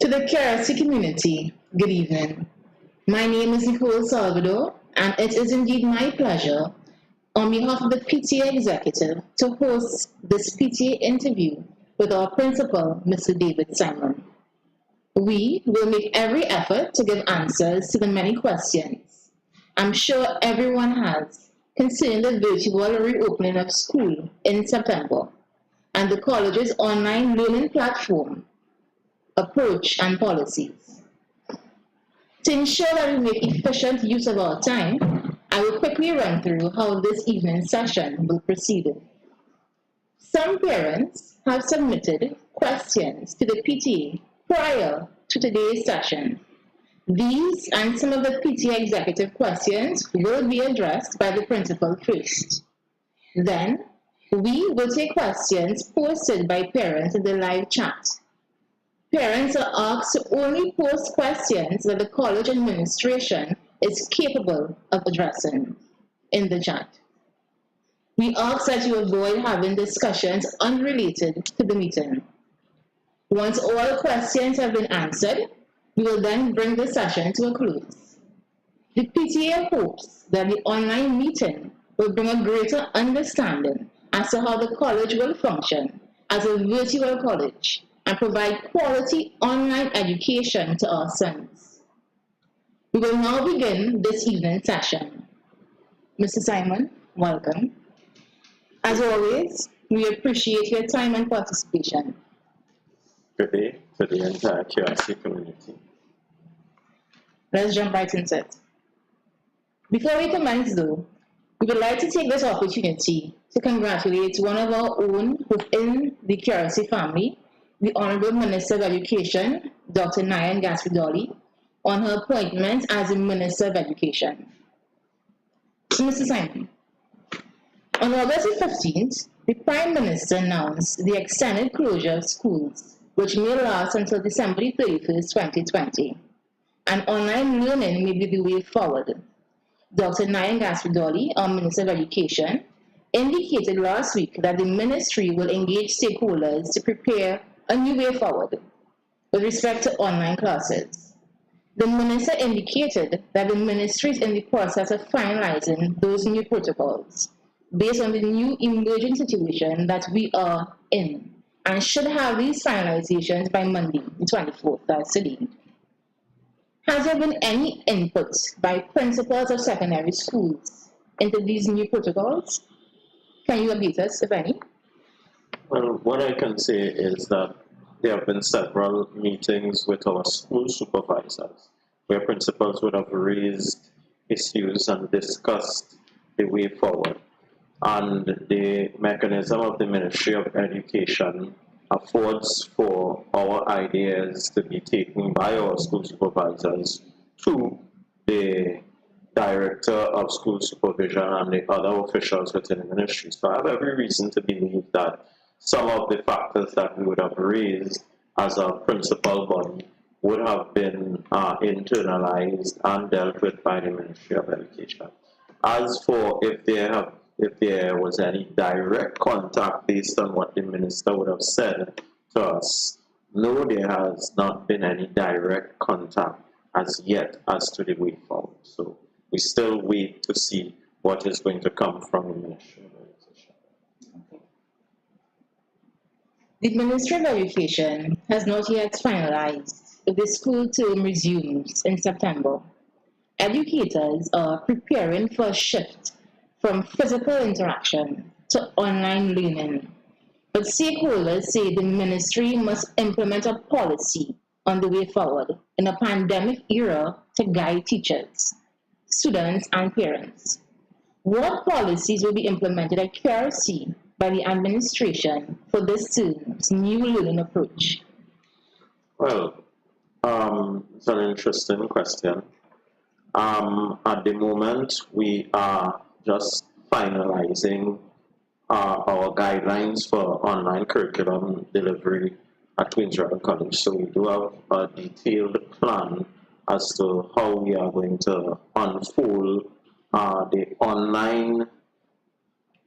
To the QRC community, good evening. My name is Nicole Salvador, and it is indeed my pleasure, on behalf of the PTA executive, to host this PTA interview with our principal, Mr. David Simon. We will make every effort to give answers to the many questions I'm sure everyone has concerning the virtual reopening of school in September and the college's online learning platform, approach, and policies. To ensure that we make efficient use of our time, I will quickly run through how this evening's session will proceed. Some parents have submitted questions to the PTA prior to today's session. These and some of the PTA executive questions will be addressed by the principal first. Then, we will take questions posted by parents in the live chat. Parents are asked to only post questions that the college administration is capable of addressing in the chat. We ask that you avoid having discussions unrelated to the meeting. Once all questions have been answered, we will then bring the session to a close. The PTA hopes that the online meeting will bring a greater understanding as to how the college will function as a virtual college and provide quality online education to our sons. We will now begin this evening's session. Mr. Simon, welcome. As always, we appreciate your time and participation. Good day to the entire QRC community. Let's jump right into it. Before we commence though, we would like to take this opportunity to congratulate one of our own within the QRC family, the Honorable Minister of Education, Dr. Nayan Gasvidoli, on her appointment as the Minister of Education. So, Mr. Simon, on August 15th, the Prime Minister announced the extended closure of schools, which may last until December 31st, 2020, and online learning may be the way forward. Dr. Nayan Gasvidoli, our Minister of Education, indicated last week that the ministry will engage stakeholders to prepare a new way forward with respect to online classes. The minister indicated that the ministry is in the process of finalizing those new protocols based on the new emerging situation that we are in, and should have these finalizations by Monday, the 24th, that's today. Has there been any input by principals of secondary schools into these new protocols? Can you update us, if any? Well, what I can say is that there have been several meetings with our school supervisors where principals would have raised issues and discussed the way forward. And the mechanism of the Ministry of Education affords for our ideas to be taken by our school supervisors to the Director of School Supervision and the other officials within the ministry. So I have every reason to believe that some of the factors that we would have raised as a principal body would have been internalized and dealt with by the Ministry of Education. As for if there was any direct contact based on what the minister would have said to us, no, there has not been any direct contact as yet as to the way forward. So we still wait to see what is going to come from the Ministry of Education. The Ministry of Education has not yet finalized if the school term resumes in September. Educators are preparing for a shift from physical interaction to online learning. But stakeholders say the ministry must implement a policy on the way forward in a pandemic era to guide teachers, students, and parents. What policies will be implemented at QRC by the administration for this term's new learning approach? Well, it's an interesting question. At the moment, we are just finalizing our guidelines for online curriculum delivery at Queen's Royal College. So we do have a detailed plan as to how we are going to unfold the online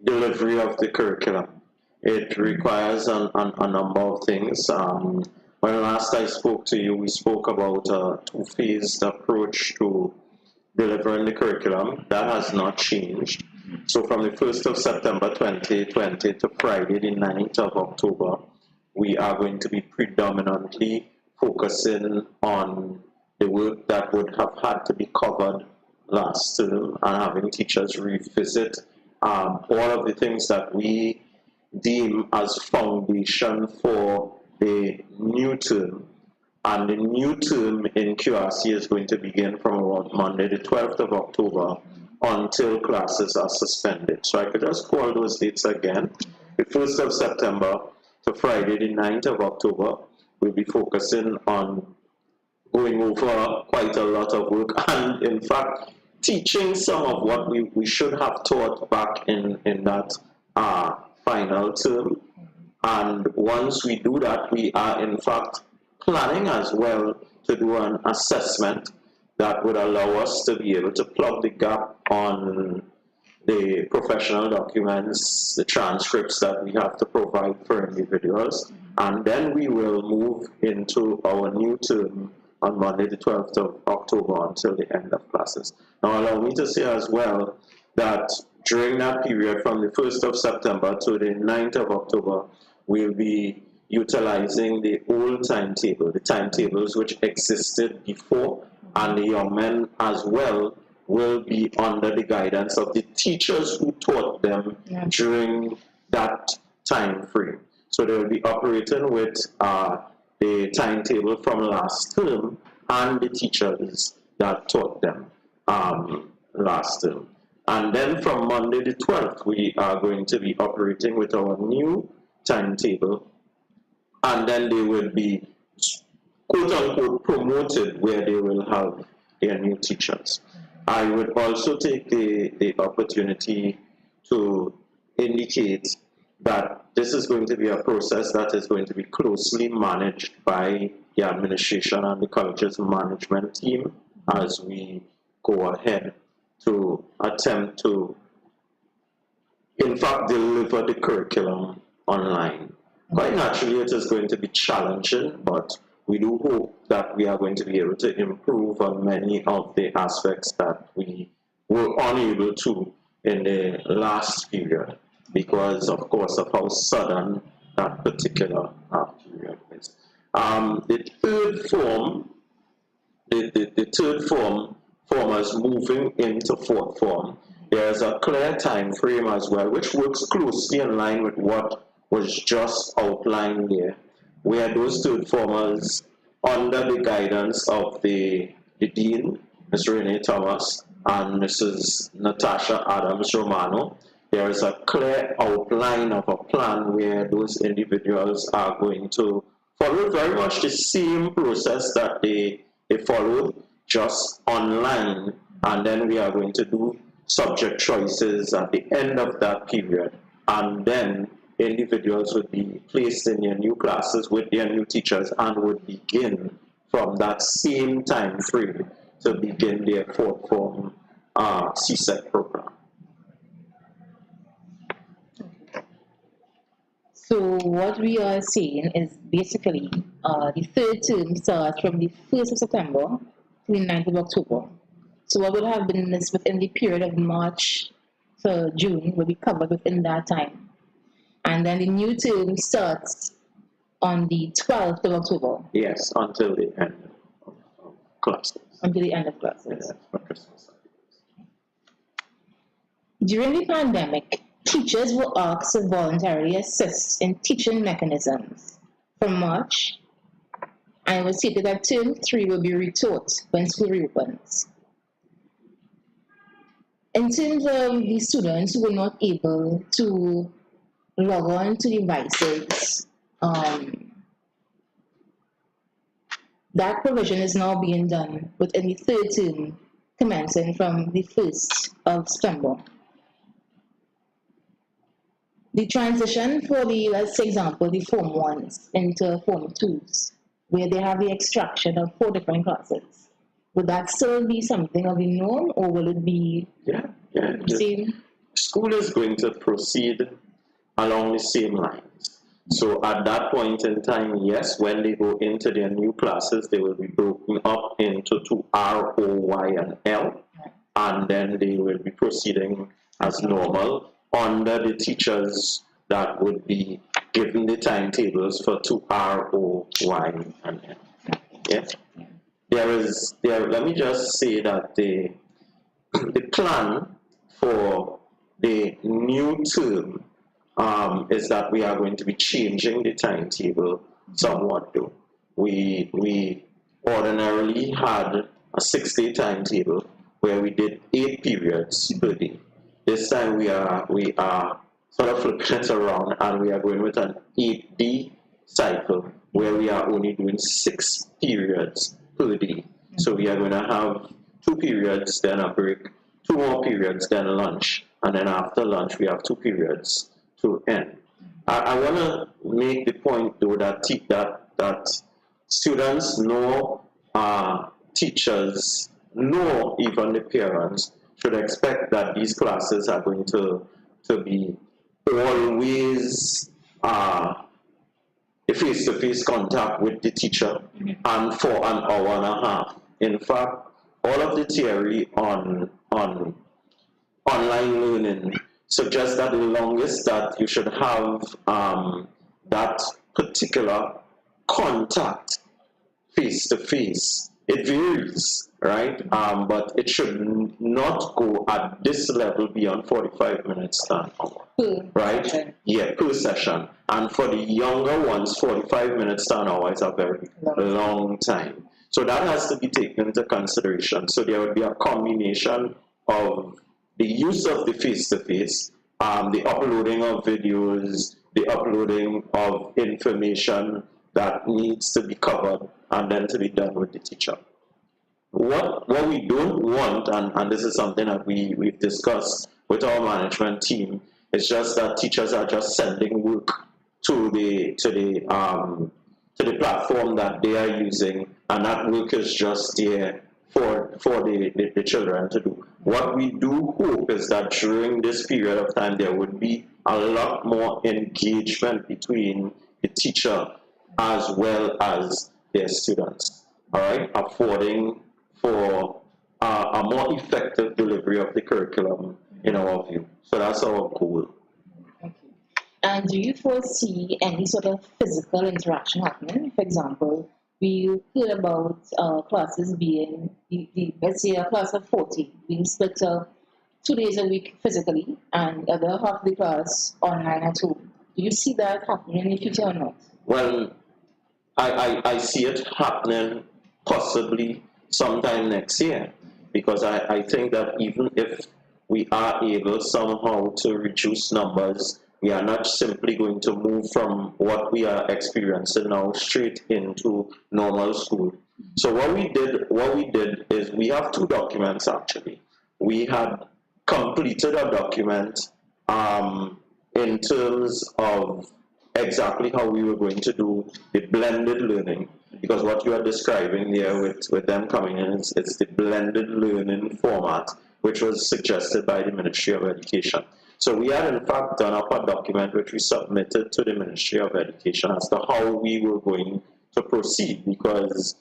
delivery of the curriculum. It requires a number of things. When when last I spoke to you, we spoke about a two-phased approach to delivering the curriculum. That has not changed. So from the 1st of September 2020 to Friday the 9th of October, we are going to be predominantly focusing on the work that would have had to be covered last term and having teachers revisit all of the things that we deem as foundation for the new term. And the new term in QRC is going to begin from about Monday the 12th of October until classes are suspended. So I could just call those dates again. The 1st of September to Friday the 9th of October, we'll be focusing on going over quite a lot of work and in fact teaching some of what we should have taught back in that final term. And once we do that, we are in fact planning as well to do an assessment that would allow us to be able to plug the gap on the professional documents, the transcripts that we have to provide for individuals, and then we will move into our new term on Monday the 12th of October until the end of classes. Now allow me to say as well that during that period from the 1st of September to the 9th of October, we'll be utilizing the old timetable, the timetables which existed before, and the young men as well will be under the guidance of the teachers who taught them during that time frame. So they will be operating with the timetable from last term and the teachers that taught them last term. And then from Monday the 12th, we are going to be operating with our new timetable, and then they will be quote-unquote promoted where they will have their new teachers. I would also take the opportunity to indicate that this is going to be a process that is going to be closely managed by the administration and the college's management team as we go ahead to attempt to, in fact, deliver the curriculum online. Quite naturally, it is going to be challenging, but we do hope that we are going to be able to improve on many of the aspects that we were unable to in the last period because, of course, of how sudden that particular period is. The third form, the third formers moving into fourth form, there is a clear time frame as well, which works closely in line with what was just outlined there, where those third formers, under the guidance of the Dean, Ms. Renee Thomas, and Mrs. Natasha Adams Romano, there is a clear outline of a plan where those individuals are going to follow very much the same process that they followed, just online, and then we are going to do subject choices at the end of that period, and then individuals would be placed in their new classes with their new teachers and would begin from that same time frame to begin their fourth form CSEC program. So what we are saying is basically the third term starts from the 1st of September to the 9th of October. So what would have been is within the period of March to June will be covered within that time. And then the new term starts on the 12th of October. Yes, until the end of classes. Until the end of classes. Yes, for Christmas. During the pandemic, teachers were asked to voluntarily assist in teaching mechanisms from March, and it was stated that term 3 will be retaught when school reopens. In terms of the students who were not able to log on to devices, that provision is now being done within the third term, commencing from the 1st of September. The transition for the, let's say example, the Form 1s into Form 2s, where they have the extraction of 4 different classes, would that still be something of the norm, or will it be the same? School is going to proceed along the same lines. So at that point in time, yes, when they go into their new classes, they will be broken up into two R, O, Y, and L, and then they will be proceeding as normal under the teachers that would be given the timetables for two R, O, Y, and L. Yes. Let me just say that the plan for the new term is that we are going to be changing the timetable somewhat though. We ordinarily had a 6-day timetable where we did 8 periods per day. This time we are sort of flipping it around and we are going with an 8-day cycle where we are only doing 6 periods per day. So we are going to have 2 periods, then a break, 2 more periods, then lunch, and then after lunch we have 2 periods to end. I want to make the point though that that students know, teachers know, even the parents should expect that these classes are going to be always a face-to-face contact with the teacher and for an hour and a half. In fact, all of the theory on online learning suggests that the longest that you should have that particular contact face-to-face, it varies, right? But it should not go at this level beyond 45 minutes an hour, right? Session. Yeah, per session. And for the younger ones, 45 minutes an hour is a very long time. So that has to be taken into consideration. So there would be a combination of the use of the face-to-face, the uploading of videos, the uploading of information that needs to be covered and then to be done with the teacher. What we don't want, and this is something that we've discussed with our management team, is just that teachers are just sending work to the platform that they are using, and that work is just there for the children to do. What we do hope is that during this period of time there would be a lot more engagement between the teacher as well as their students, all right, affording for a more effective delivery of the curriculum in our view. So that's our goal. Thank you. And do you foresee any sort of physical interaction happening? For example, we heard about classes being, let's say a class of 40 being split up 2 days a week physically and the other half of the class online at home. Do you see that happening in the future or not? Well, I see it happening possibly sometime next year, because I think that even if we are able somehow to reduce numbers, we are not simply going to move from what we are experiencing now straight into normal school. So what we did is we have 2 documents actually. We had completed a document in terms of exactly how we were going to do the blended learning, because what you are describing there with them coming in is the blended learning format, which was suggested by the Ministry of Education. So we had in fact done up a document which we submitted to the Ministry of Education as to how we were going to proceed, because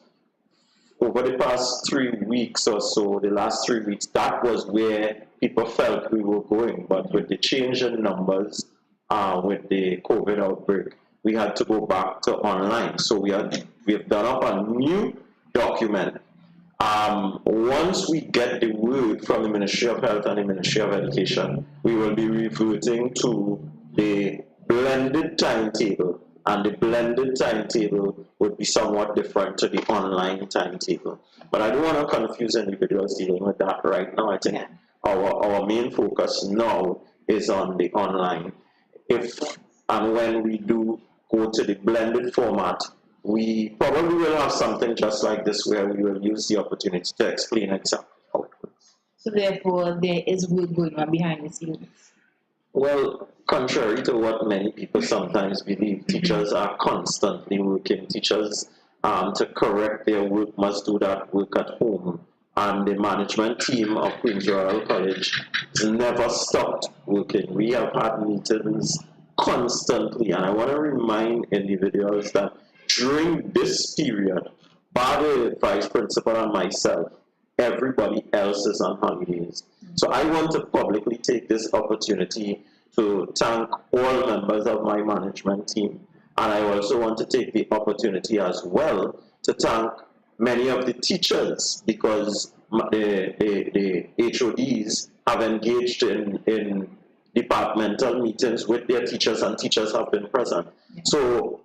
over the past 3 weeks or so, the last 3 weeks, that was where people felt we were going. But with the change in numbers, with the COVID outbreak, we had to go back to online. So we have done up a new document. Once we get the word from the Ministry of Health and the Ministry of Education, we will be reverting to the blended timetable, and the blended timetable would be somewhat different to the online timetable. But I don't want to confuse individuals dealing with that right now. I think our main focus now is on the online. If and when we do go to the blended format, we probably will have something just like this where we will use the opportunity to explain exactly how it works. So therefore, there is work going on behind the scenes. Well, contrary to what many people sometimes believe, teachers are constantly working. Teachers, to correct their work, must do that work at home. And the management team of Queen's Royal College has never stopped working. We have had meetings constantly, and I want to remind individuals that during this period, by the vice principal and myself, everybody else is on holidays. So I want to publicly take this opportunity to thank all members of my management team, and I also want to take the opportunity as well to thank many of the teachers, because the HODs have engaged in departmental meetings with their teachers, and teachers have been present. So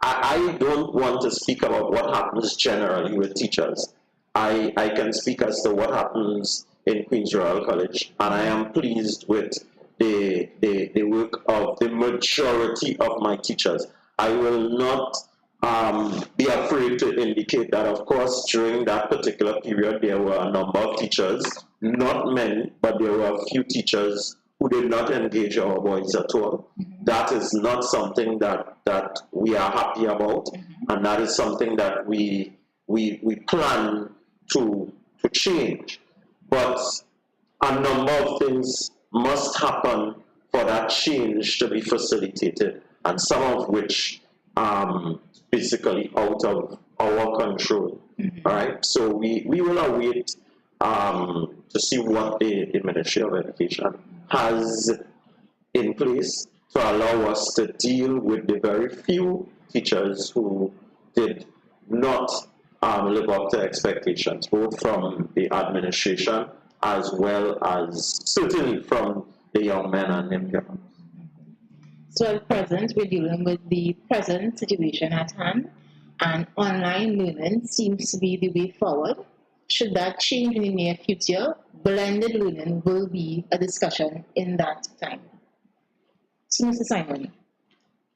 I don't want to speak about what happens generally with teachers. I can speak as to what happens in Queen's Royal College, and I am pleased with the work of the majority of my teachers. I will not be afraid to indicate that, of course, during that particular period, there were a number of teachers, not many, but there were a few teachers who did not engage our boys at all. That is not something that we are happy about, and that is something that we plan to change. But a number of things must happen for that change to be facilitated, and some of which basically out of our control. All right, so we will await to see what the Ministry of Education has in place to allow us to deal with the very few teachers who did not live up to expectations, both from the administration as well as certainly from the young men and women. So at present, we're dealing with the present situation at hand, and online learning seems to be the way forward. Should that change in the near future, blended learning will be a discussion in that time. So, Mr. Simon,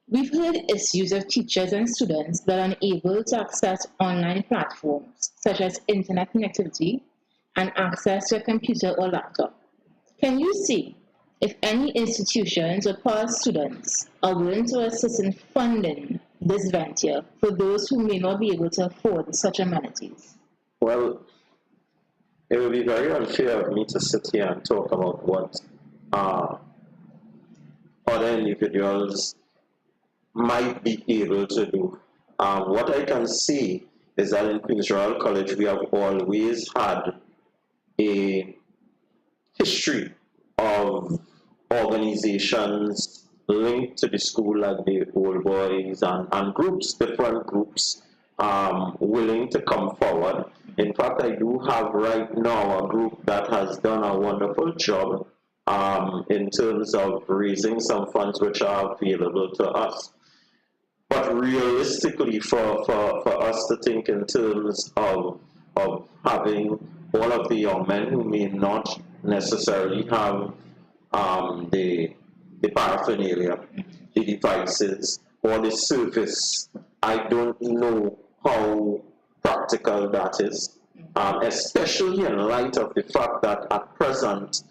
we've heard issues of teachers and students that are unable to access online platforms such as internet connectivity and access to a computer or laptop. Can you see if any institutions or past students are willing to assist in funding this venture for those who may not be able to afford such amenities? Well, it would be very unfair of me to sit here and talk about what other individuals might be able to do. What I can see is that in Queen's Royal College, we have always had a history of organizations linked to the school, like the Old Boys and groups, different groups, willing to come forward. In fact, I do have right now a group that has done a wonderful job in terms of raising some funds which are available to us. But realistically, for us to think in terms of having all of the young men who may not necessarily have the paraphernalia, the devices, or the service, I don't know how practical that is, especially in light of the fact that at present,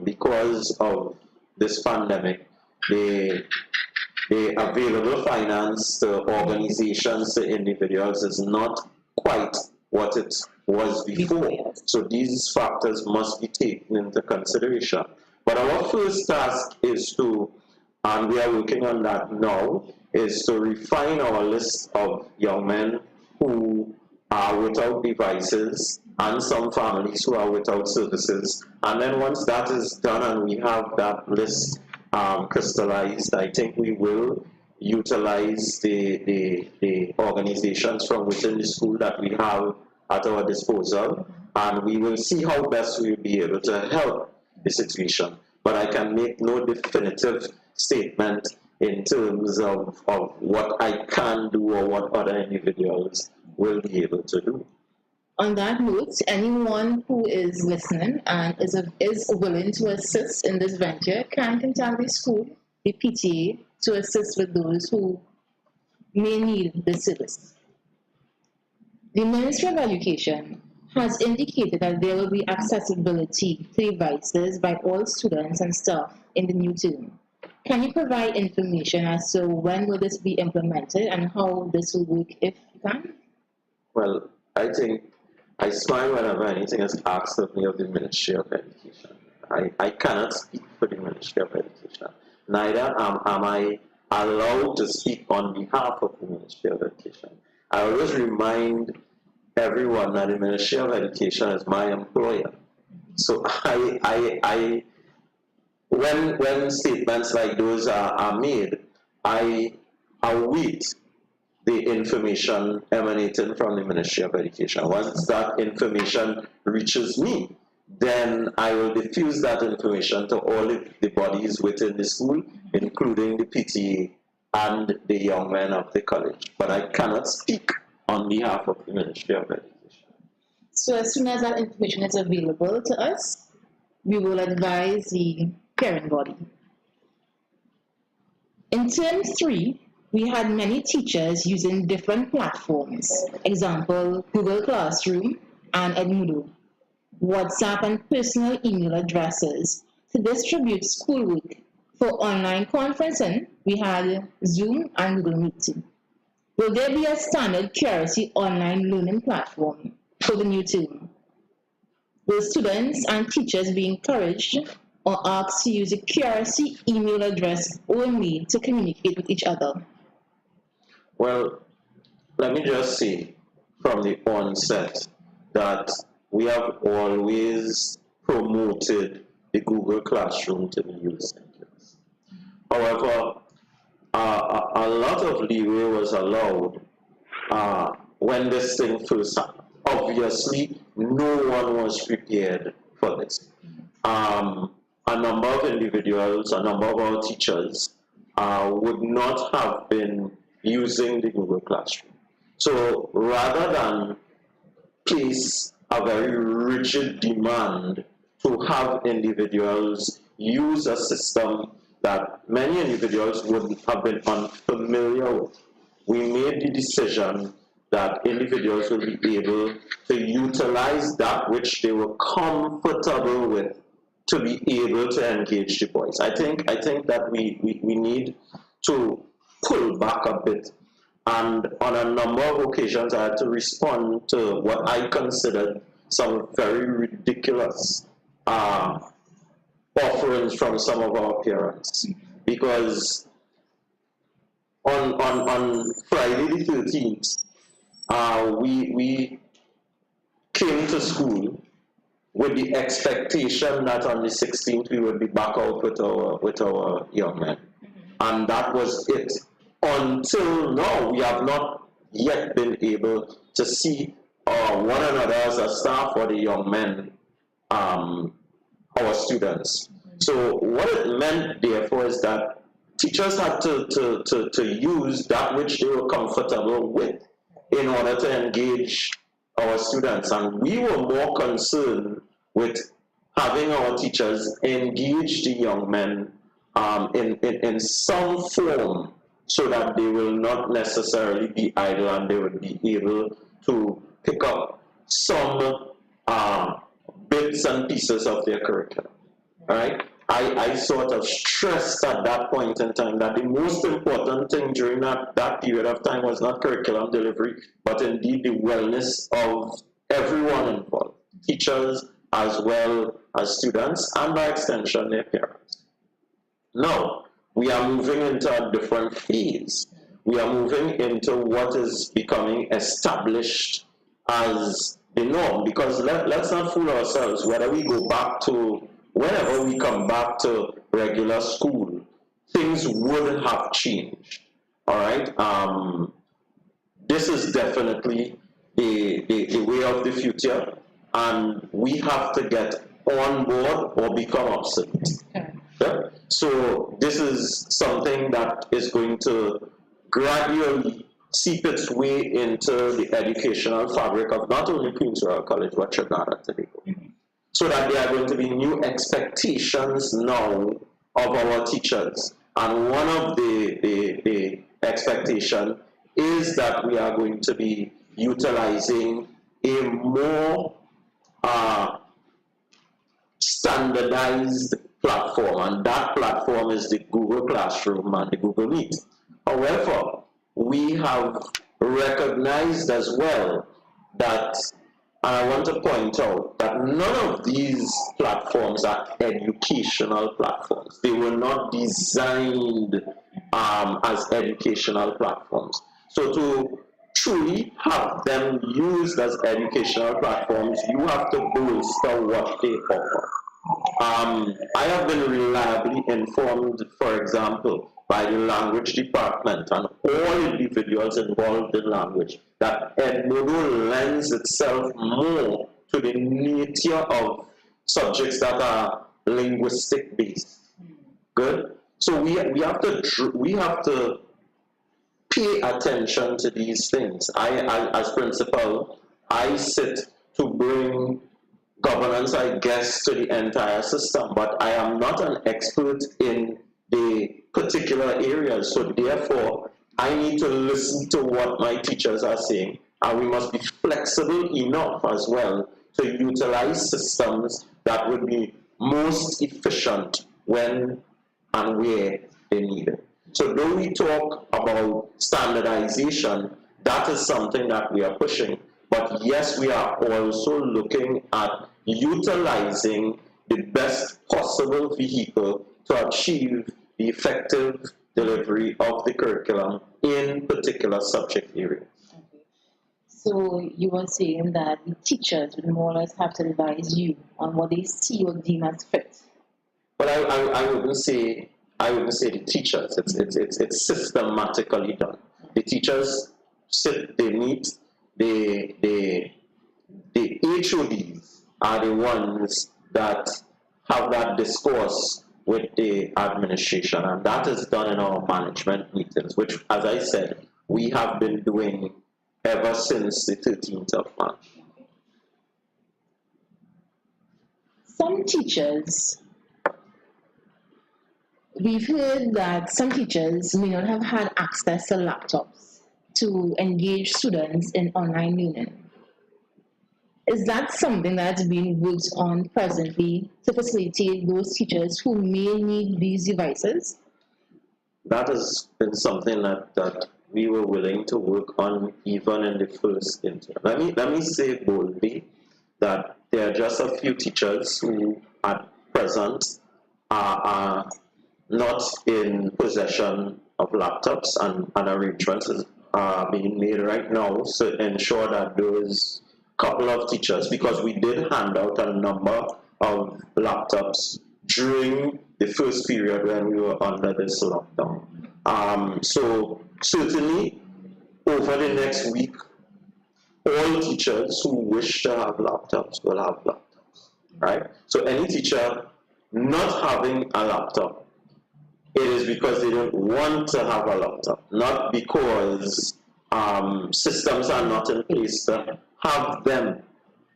because of this pandemic, the available finance to organizations, to individuals, is not quite what it was before. So these factors must be taken into consideration. But our first task is to, and we are working on that now, is to refine our list of young men who are without devices and some families who are without services. And then once that is done and we have that list crystallized, I think we will utilize the organizations from within the school that we have at our disposal, and we will see how best we will be able to help the situation. But I can make no definitive statement in terms of what I can do or what other individuals will be able to do. On that note, anyone who is listening and is willing to assist in this venture can contact the school, the PTA, to assist with those who may need the service. The Ministry of Education has indicated that there will be accessibility to devices by all students and staff in the new term. Can you provide information as to when will this be implemented and how this will work if you can? Well, I think I smile whenever anything is asked of me of the Ministry of Education. I cannot speak for the Ministry of Education. neither am I allowed to speak on behalf of the Ministry of Education. I always remind everyone that the Ministry of Education is my employer. So when statements like those are made, I await the information emanating from the Ministry of Education. Once that information reaches me, then I will diffuse that information to all the bodies within the school, including the PTA and the young men of the college. But I cannot speak on behalf of the Ministry of Education. So as soon as that information is available to us, we will advise the parent body. In term 3, we had many teachers using different platforms. Example, Google Classroom and Edmodo, WhatsApp and personal email addresses to distribute schoolwork. For online conferencing, we had Zoom and Google Meeting. Will there be a standard QRC online learning platform for the new term? Will students and teachers be encouraged or asked to use a QRC email address only to communicate with each other? Well, let me just say from the onset that we have always promoted the Google Classroom to be used in class. However, a lot of leeway was allowed when this thing first happened. Obviously, no one was prepared for this. A number of individuals, a number of our teachers would not have been using the Google Classroom. So rather than place a very rigid demand to have individuals use a system that many individuals would have been unfamiliar with, we made the decision that individuals will be able to utilize that which they were comfortable with to be able to engage the boys. I think that we need to pull back a bit. And on a number of occasions, I had to respond to what I considered some very ridiculous offerings from some of our parents. Because on Friday the 13th, we came to school with the expectation that on the 16th we would be back out with our young men. And that was it. Until now, we have not yet been able to see one another as a staff or the young men, our students. So what it meant, therefore, is that teachers had to use that which they were comfortable with in order to engage our students. And we were more concerned with having our teachers engage the young men in some form, so that they will not necessarily be idle and they would be able to pick up some bits and pieces of their curriculum. All right? I sort of stressed at that point in time that the most important thing during that period of time was not curriculum delivery, but indeed the wellness of everyone involved, teachers as well as students, and by extension their parents. Now, we are moving into a different phase. We are moving into what is becoming established as the norm, because let's not fool ourselves. Whether we go back to, whenever we come back to regular school, things would have changed. All right? This is definitely the way of the future, and we have to get on board or become obsolete. Yeah? So this is something that is going to gradually seep its way into the educational fabric of not only Queen's Royal College, but Trinidad and Tobago. So that there are going to be new expectations now of our teachers. And one of the expectation is that we are going to be utilizing a more standardized platform, and that platform is the Google Classroom and the Google Meet. However, we have recognized as well that I want to point out that none of these platforms are educational platforms. They were not designed as educational platforms. So to truly have them used as educational platforms, you have to bolster what they offer. I have been reliably informed, for example, by the language department and all individuals involved in language, that Edmodo lends itself more to the nature of subjects that are linguistic based. Good. So we have to pay attention to these things. As principal, I sit to bring governance, I guess, to the entire system, but I am not an expert in the particular areas. So therefore, I need to listen to what my teachers are saying, and we must be flexible enough as well to utilize systems that would be most efficient when and where they need it. So though we talk about standardization, that is something that we are pushing. But yes, we are also looking at utilizing the best possible vehicle to achieve the effective delivery of the curriculum in particular subject areas. Okay. So you were saying that the teachers would more or less have to advise you on what they see or deem as fit. But I wouldn't say the teachers. It's systematically done. The teachers sit, they meet, the HODs are the ones that have that discourse with the administration, and that is done in our management meetings, which, as I said, we have been doing ever since the 13th of March. Some teachers, we've heard that some teachers may not have had access to laptops to engage students in online learning. Is that something that's being worked on presently to facilitate those teachers who may need these devices? That has been something that we were willing to work on even in the first interim. Let me say boldly that there are just a few teachers who at present are not in possession of laptops, and arrangements are being made right now to ensure that those couple of teachers, because we did hand out a number of laptops during the first period when we were under this lockdown. So certainly over the next week, all teachers who wish to have laptops will have laptops, right? So any teacher not having a laptop, it is because they don't want to have a laptop, not because systems are not in place to have them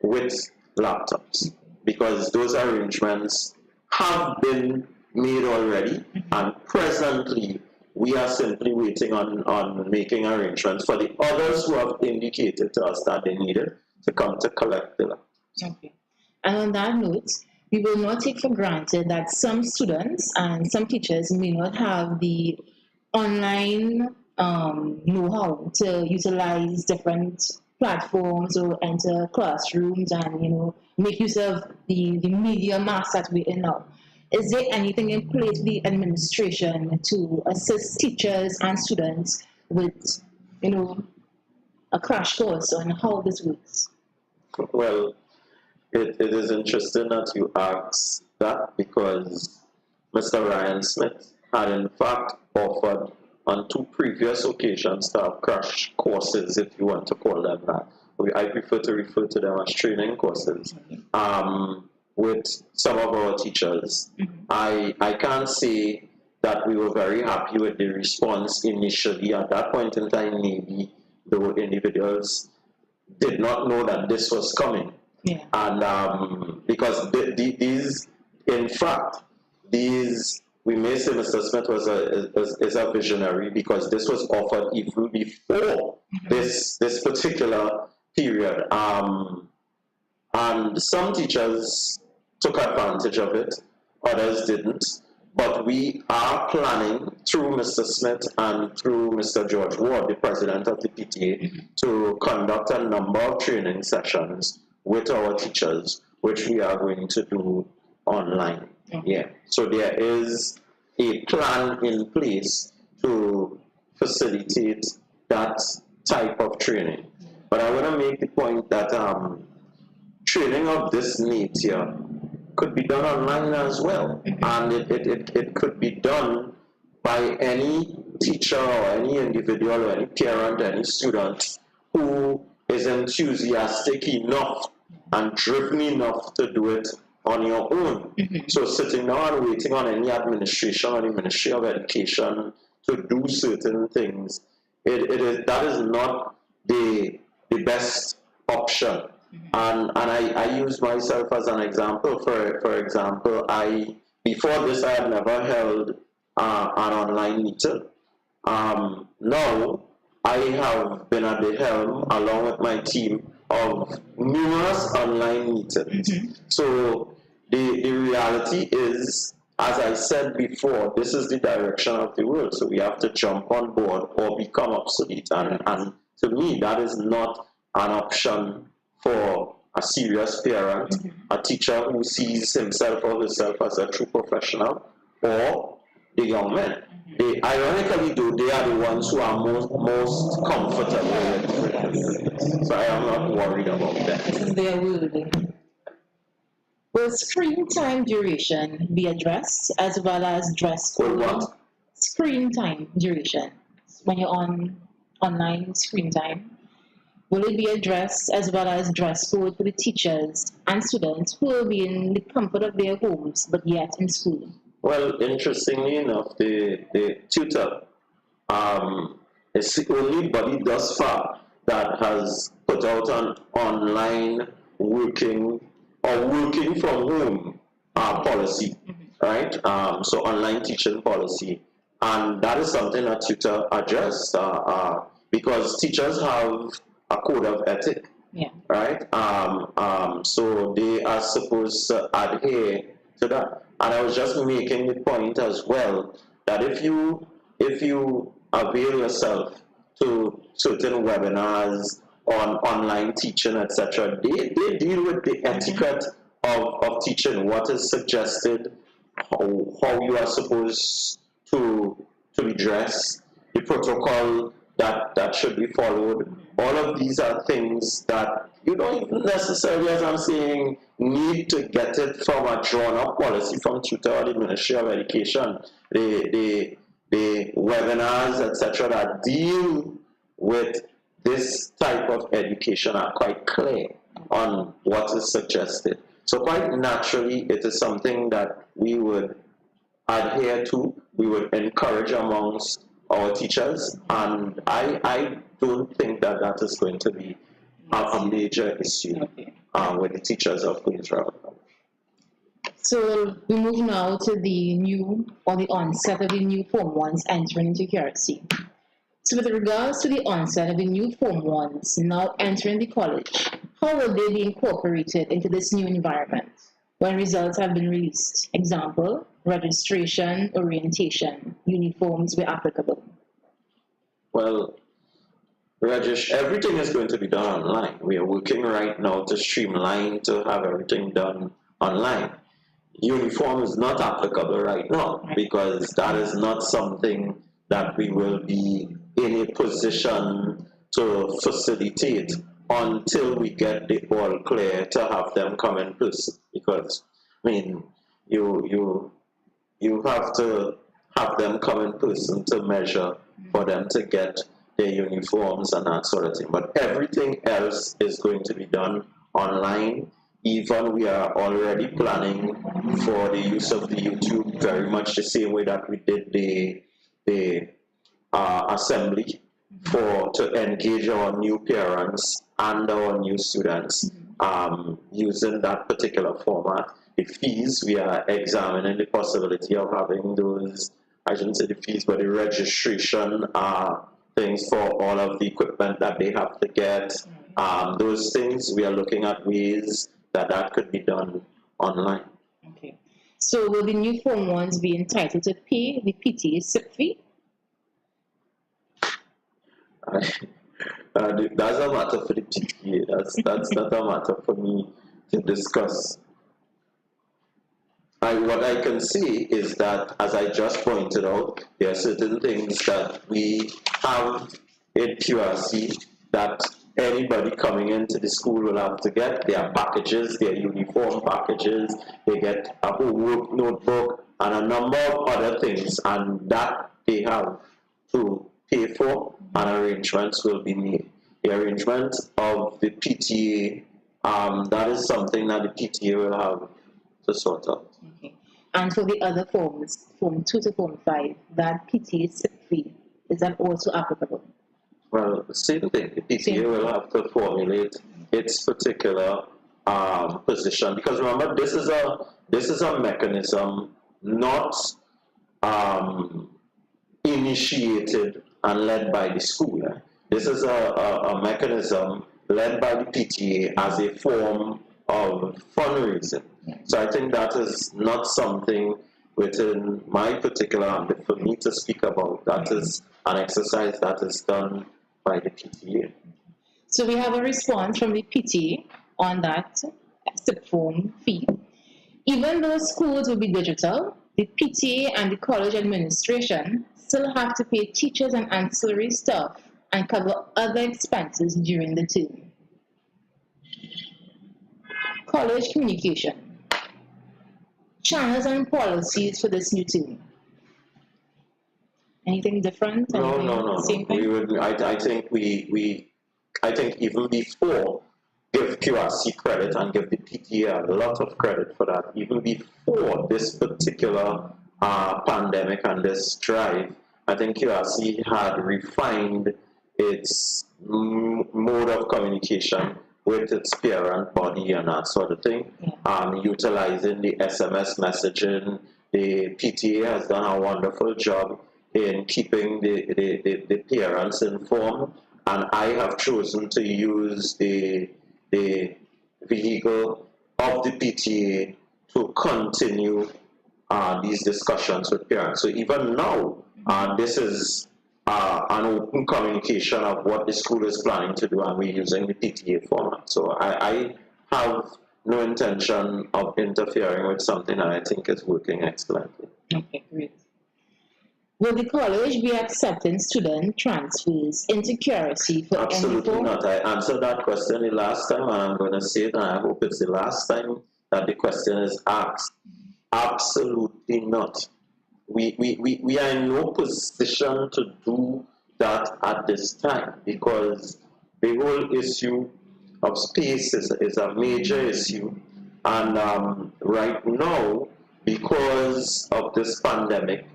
with laptops, because those arrangements have been made already, and presently we are simply waiting on making arrangements for the others who have indicated to us that they need it to come to collect the laptops. Okay. And on that note, we will not take for granted that some students and some teachers may not have the online know-how to utilize different platforms or enter classrooms and make use of the media mass that we're in now. Is there anything in place for the administration to assist teachers and students with a crash course on how this works? Well, it is interesting that you ask that, because Mr. Ryan Smith had in fact offered on 2 previous occasions to have crash courses, if you want to call them that. I prefer to refer to them as training courses, with some of our teachers. I can't say that we were very happy with the response initially. At that point in time, maybe the individuals did not know that this was coming. Yeah. And because these, in fact, these, we may say Mr. Smith is a visionary, because this was offered even before this particular period. And some teachers took advantage of it, others didn't. But we are planning through Mr. Smith and through Mr. George Ward, the president of the PTA, to conduct a number of training sessions with our teachers, which we are going to do online. Yeah. So there is a plan in place to facilitate that type of training. But I want to make the point that training of this nature could be done online as well. And it could be done by any teacher or any individual or any parent, any student who is enthusiastic enough and driven enough to do it on your own. So sitting down and waiting on any administration or the Ministry of Education to do certain things, that is not the best option. And I use myself as an example. For example, before this I had never held an online meeting. Now I have been at the helm along with my team of numerous online meetings. So the reality is, as I said before, this is the direction of the world. So we have to jump on board or become obsolete. And to me, that is not an option for a serious parent, a teacher who sees himself or herself as a true professional, or the young men. Ironically, though, they are the ones who are most comfortable with it. So I am not worried about that. This is their world. Will screen time duration be addressed as well as dress code? What? Screen time duration. When you're on online screen time, will it be addressed as well as dress code for the teachers and students who will be in the comfort of their homes but yet in school? Well, interestingly enough, the tutor is the only body thus far that has put out an online working from home policy, right? So online teaching policy, and that is something that tutor addressed because teachers have a code of ethics, right? So they are supposed to adhere to that. And I was just making the point as well that if you avail yourself to certain webinars on online teaching, etc., they deal with the etiquette of teaching, what is suggested, how you are supposed to be dressed, the protocol that should be followed. All of these are things that you don't even necessarily, as I'm saying, need to get it from a drawn-up policy from tutor or the Ministry of Education. The webinars, etc., that deal with this type of education are quite clear on what is suggested. So quite naturally, it is something that we would adhere to, we would encourage amongst our teachers, and I don't think that is going to be a major issue with the teachers of Queen's Royal College. So we move now to the onset of the new Form 1s entering into QRC. So with regards to the onset of the new Form 1s now entering the college, how will they be incorporated into this new environment when results have been released? Example, registration, orientation, uniforms where applicable. Well, everything is going to be done online. We are working right now to streamline, to have everything done online. Uniform is not applicable right now because that is not something that we will be in a position to facilitate until we get the all clear to have them come in person. Because, I mean, you have to have them come in person to measure for them to get their uniforms and that sort of thing. But everything else is going to be done online. Even we are already planning for the use of the YouTube very much the same way that we did the assembly to engage our new parents and our new students using that particular format. The fees, we are examining the possibility of having those, I shouldn't say the fees, but the registration things for all of the equipment that they have to get. Those things, we are looking at ways that could be done online. Okay. So will the new Form 1s be entitled to pay the PTA SIP fee? That's a matter for the PTA. That's not a matter for me to discuss. What I can say is that, as I just pointed out, there are certain things that we have in QRC that anybody coming into the school will have to get. Their packages, their uniform packages, they get a homework notebook, and a number of other things, and that they have to pay for, and arrangements will be made. The arrangements of the PTA, that is something that the PTA will have to sort out. Okay. And for the other forms, Form 2 to Form 5, that PTA sick fee, is that also applicable? Well, the same thing. The PTA will have to formulate its particular position, because remember, this is a mechanism not initiated and led by the school. This is a mechanism led by the PTA as a form of fundraising. So I think that is not something within my particular ambit for me to speak about. That is an exercise that is done by the PTA. So we have a response from the PTA on that SIP form fee. Even though schools will be digital, the PTA and the college administration still have to pay teachers and ancillary staff and cover other expenses during the term. College communication. Channels and policies for this new term. Anything different? No. Same thing? We would. I think I think even before, give QRC credit and give the PTA a lot of credit for that. Even before this particular pandemic and this drive, I think QRC had refined its mode of communication with its parent body and that sort of thing, utilizing the SMS messaging. The PTA has done a wonderful job in keeping the parents informed, and I have chosen to use the vehicle of the PTA to continue these discussions with parents. So even now, this is an open communication of what the school is planning to do, and we're using the PTA format. So I have no intention of interfering with something that I think is working excellently. Okay, great. Will the college be accepting student transfers into QRC for Absolutely not. I answered that question the last time, and I'm going to say it, and I hope it's the last time that the question is asked. Absolutely not. We are in no position to do that at this time, because the whole issue of space is a major issue, and right now, because of this pandemic,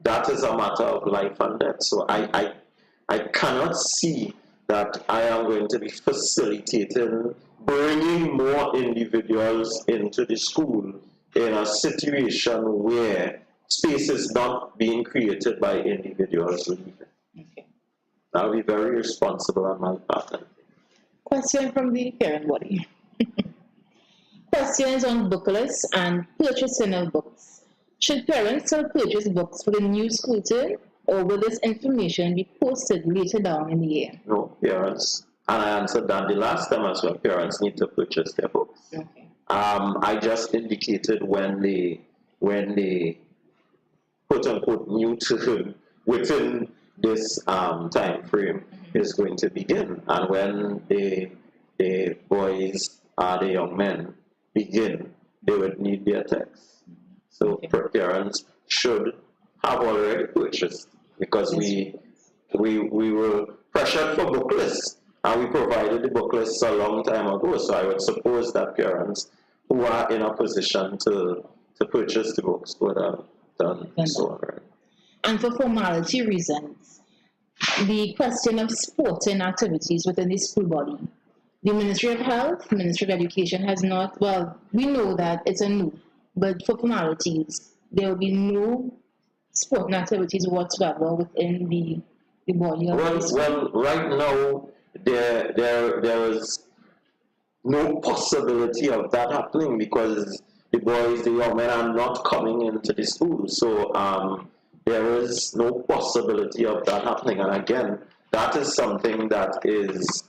that is a matter of life and death. So I cannot see that I am going to be facilitating bringing more individuals into the school in a situation where space is not being created by individuals leaving. Okay. That will be very responsible on my part. Question from the parent body. Questions on booklets and purchasing of books. Should parents still purchase books for the new school term, or will this information be posted later down in the year? No, parents, and I answered that the last time as well, parents need to purchase their books. Okay. I just indicated when the quote-unquote new term within this time frame is going to begin, and when the boys, the young men begin, they would need their texts. So parents should have already purchased, because we were pressured for booklets, and we provided the booklets a long time ago. So I would suppose that parents who are in a position to purchase the books would have done so already. And for formality reasons, the question of sporting activities within the school body, the Ministry of Health, Ministry of Education has not, well, we know that it's a no, but for formalities, there will be no sporting activities whatsoever within the body of the school. Well, right now, there is no possibility of that happening, because the boys, the young men are not coming into the school. So there is no possibility of that happening. And again, that is something that is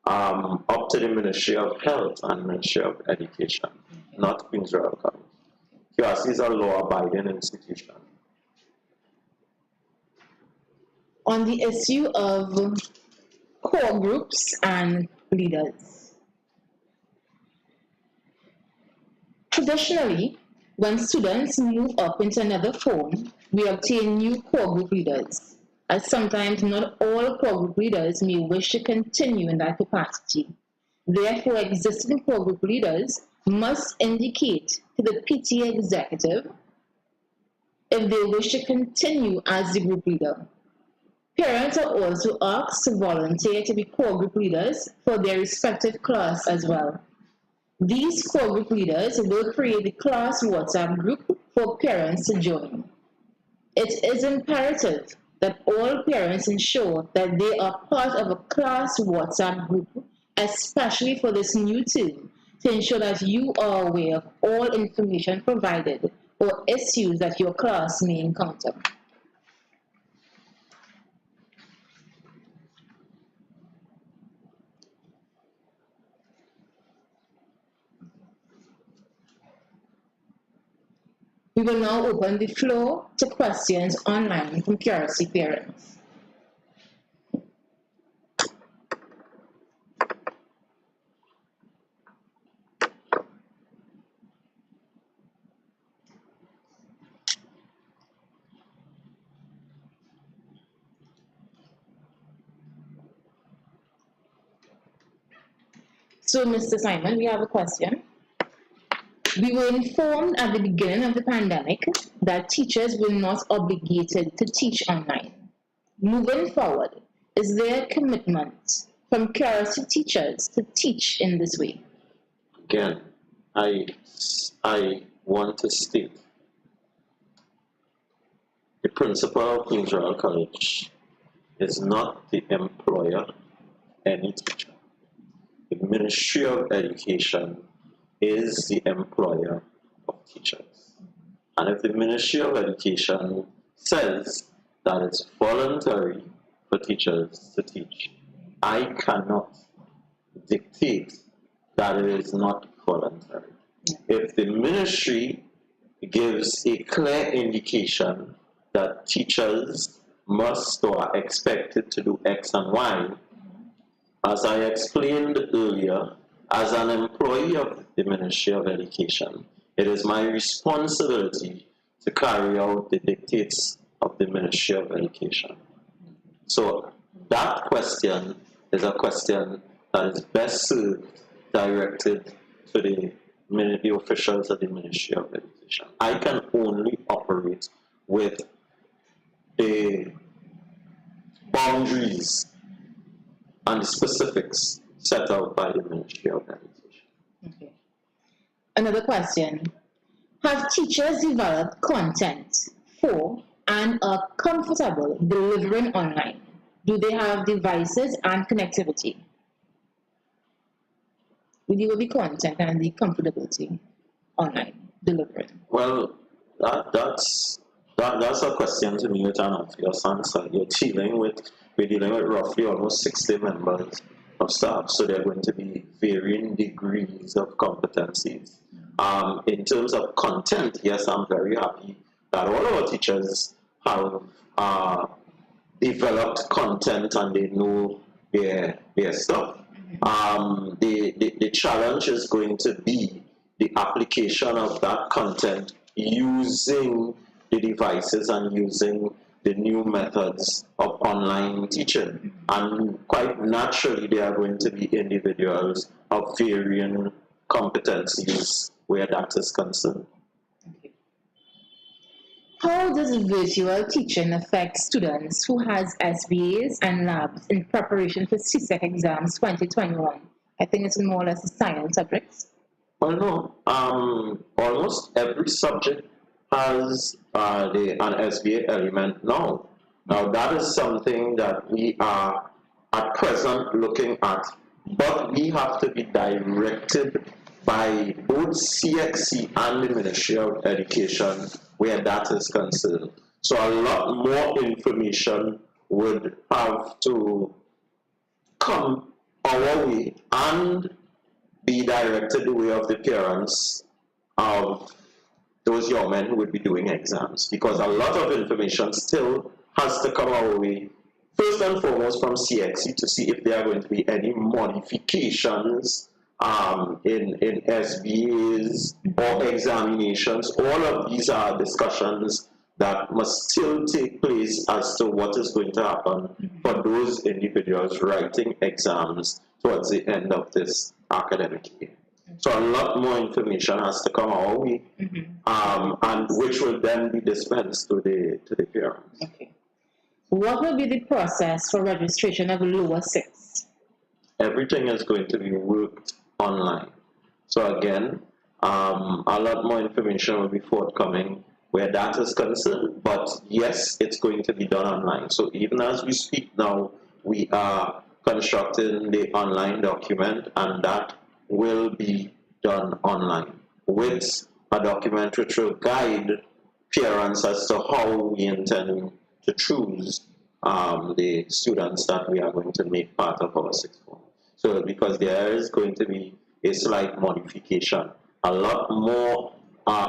up to the Ministry of Health and Ministry of Education, not Queen's Royal College. QRC is a law-abiding institution. On the issue of core groups and leaders. Traditionally, when students move up into another form, we obtain new core group leaders, as sometimes not all core group leaders may wish to continue in that capacity. Therefore, existing core group leaders must indicate to the PTA executive if they wish to continue as the group leader. Parents are also asked to volunteer to be core group leaders for their respective class as well. These core group leaders will create the class WhatsApp group for parents to join. It is imperative that all parents ensure that they are part of a class WhatsApp group, especially for this new term, to ensure that you are aware of all information provided or issues that your class may encounter. We will now open the floor to questions online from QRC parents. So, Mr. Simon, we have a question. We were informed at the beginning of the pandemic that teachers were not obligated to teach online. Moving forward, is there a commitment from QRC teachers to teach in this way? Again, I want to state the principal of Queen's Royal College is not the employer of any teacher. The Ministry of Education is the employer of teachers. And if the Ministry of Education says that it's voluntary for teachers to teach, I cannot dictate that it is not voluntary. If the ministry gives a clear indication that teachers must or are expected to do X and Y, as I explained earlier, as an employee of the Ministry of Education, it is my responsibility to carry out the dictates of the Ministry of Education. So that question is a question that is best served directed to the officials of the Ministry of Education. I can only operate with the boundaries and the specifics set out by the Ministry of Education. Okay. Another question. Have teachers developed content for and are comfortable delivering online? Do they have devices and connectivity? We deal with the content and the comfortability online delivering. Well, that's a question to me with an obvious answer. We're dealing with roughly almost 60 members of staff, so there are going to be varying degrees of competencies. In terms of content, yes, I'm very happy that all our teachers have developed content and they know their stuff. The challenge is going to be the application of that content using the devices and using the new methods of online teaching. And quite naturally, there are going to be individuals of varying competencies where that is concerned. Okay. How does virtual teaching affect students who has SBAs and labs in preparation for CSEC exams 2021? I think it's more or less the science subjects. Well, no. Almost every subject has an SBA element now. Now, that is something that we are at present looking at, but we have to be directed by both CXC and the Ministry of Education where that is concerned. So a lot more information would have to come our way and be directed the way of the parents of those young men who would be doing exams, because a lot of information still has to come our way, first and foremost from CXC, to see if there are going to be any modifications in SBAs or examinations. All of these are discussions that must still take place as to what is going to happen for those individuals writing exams towards the end of this academic year. So a lot more information has to come our way, and which will then be dispensed to the parents. Okay. What will be the process for registration of lower six? Everything is going to be worked online. So again, a lot more information will be forthcoming where that is concerned, but yes, it's going to be done online. So even as we speak now, we are constructing the online document, and that will be done online with a document which will guide parents as to how we intend to choose the students that we are going to make part of our sixth form. So because there is going to be a slight modification, a lot more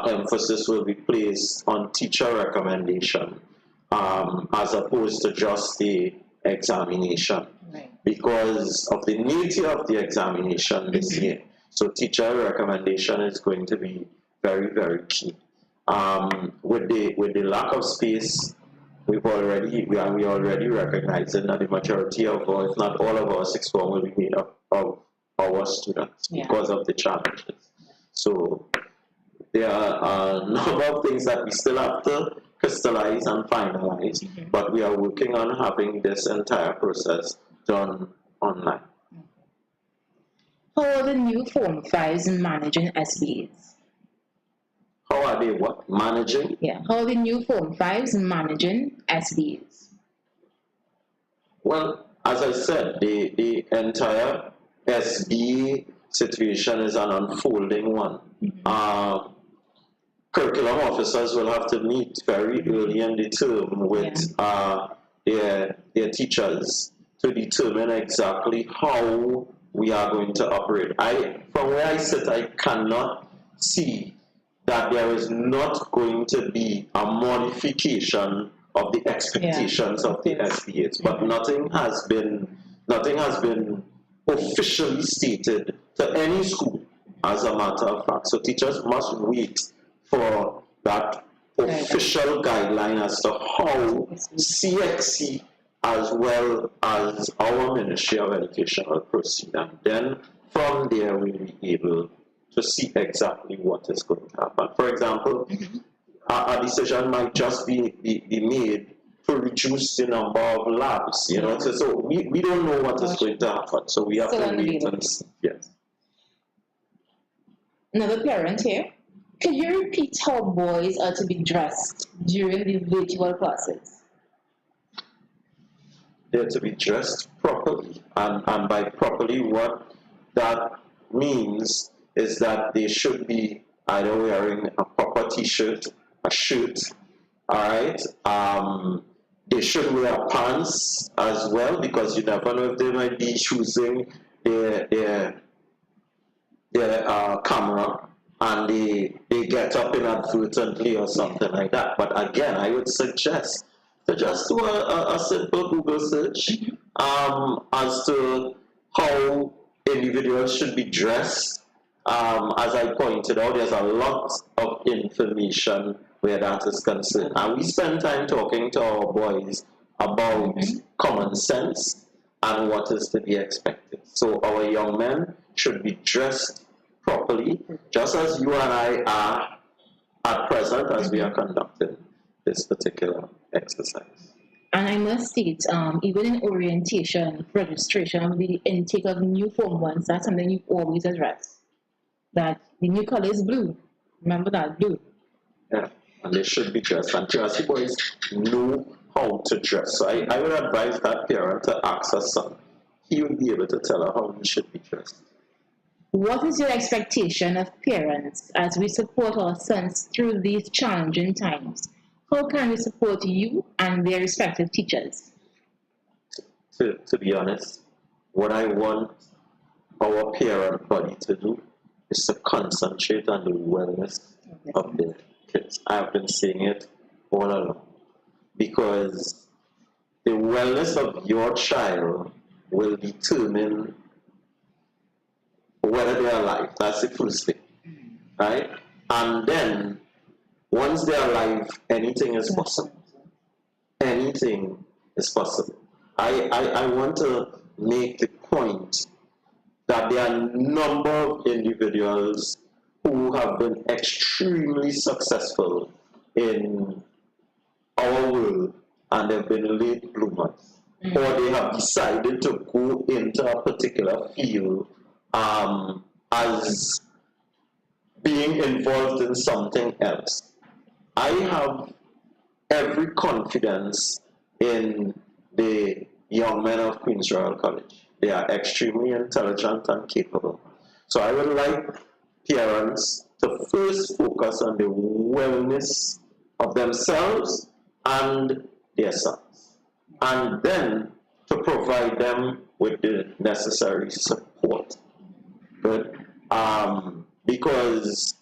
emphasis will be placed on teacher recommendation as opposed to just the examination, because of the nature of the examination this year. So teacher recommendation is going to be very, very key. With the lack of space, we already recognizing that the majority of, or if not all of our sixth form will be made up of our students because of the challenges. So there are a number of things that we still have to crystallize and finalize, but we are working on having this entire process done online. How are the new Form 5s managing SBAs? How are they what? Managing? Yeah, how are the new Form 5s managing SBAs? Well, as I said, the entire SBA situation is an unfolding one. Curriculum officers will have to meet very early in the term with their teachers to determine exactly how we are going to operate. From where I sit, I cannot see that there is not going to be a modification of the expectations of the SBAs, but nothing has been officially stated to any school, as a matter of fact. So teachers must wait for that official guideline as to how CXC as well as our Ministry of Education will proceed. And then from there we'll be able to see exactly what is going to happen. For example, a decision might just be made to reduce the number of labs, you know. So we don't know what is going to happen. So we have to wait and see. Yes. Another parent here. Can you repeat how boys are to be dressed during the virtual classes? They're to be dressed properly, and by properly, what that means is that they should be either wearing a proper t-shirt, a shirt, all right? They should wear pants as well, because you never know if they might be choosing their camera and they get up inadvertently or something like that. But again, I would suggest to just do a simple Google search as to how individuals should be dressed. As I pointed out, there's a lot of information where that is concerned. And we spend time talking to our boys about common sense and what is to be expected. So our young men should be dressed properly, just as you and I are at present as we are conducting this particular exercise. And I must state, even in orientation, registration, the intake of new Form 1s, that's something you always address. That the new color is blue. Remember that, blue. Yeah, and they should be dressed. And QRC boys know how to dress. So I would advise that parent to ask her son. He would be able to tell her how he should be dressed. What is your expectation of parents as we support our sons through these challenging times? How can we support you and their respective teachers? to be honest, what I want our parent body to do is to concentrate on the wellness of the kids. I've been saying it all along. Because the wellness of your child will determine whether they are alive. That's the first thing. Right? And then, once they are alive, anything is possible. Anything is possible. I want to make the point that there are a number of individuals who have been extremely successful in our world and they've been late bloomers, or they have decided to go into a particular field as being involved in something else. I have every confidence in the young men of Queen's Royal College. They are extremely intelligent and capable. So I would like parents to first focus on the wellness of themselves and their sons, and then to provide them with the necessary support. Good? Because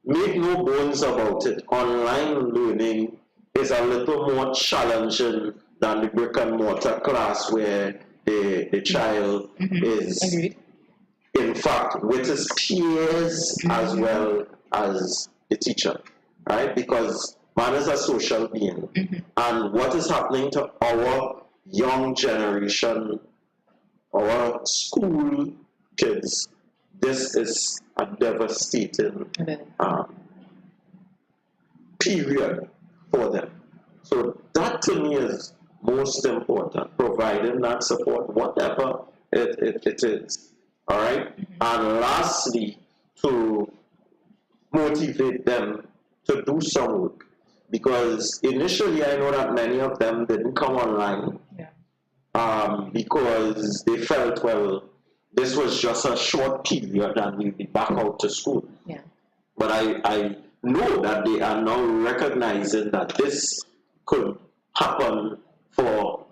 make no bones about it, online learning is a little more challenging than the brick and mortar class where the child is Agreed. in fact with his peers as well as the teacher, right? Because man is a social being, and what is happening to our young generation, our school kids, this is a devastating period for them. So that to me is most important, providing that support, whatever it is. All right? And lastly, to motivate them to do some work. Because initially I know that many of them didn't come online because they felt, well, this was just a short period and we'll be back out to school. Yeah. But I know that they are now recognizing that this could happen for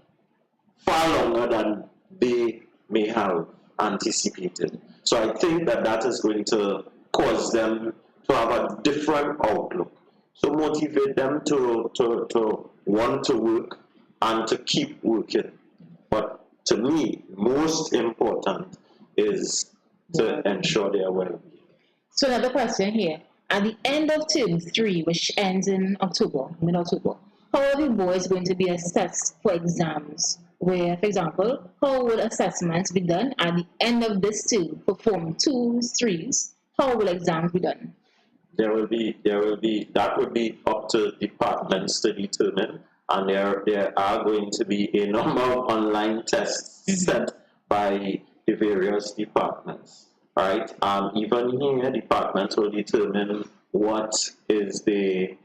far longer than they may have anticipated. So I think that that is going to cause them to have a different outlook. So motivate them to want to work and to keep working. But to me, most important is to ensure their well-being. So another question here. At the end of term 3, which ends in October, mid-October, how are the boys going to be assessed for exams? Where, for example, how will assessments be done at the end of this term for Form 2s, 3s? How will exams be done? That would be up to departments to determine, and there are going to be a number of online tests set by the various departments. Right? Even here, departments will determine what is the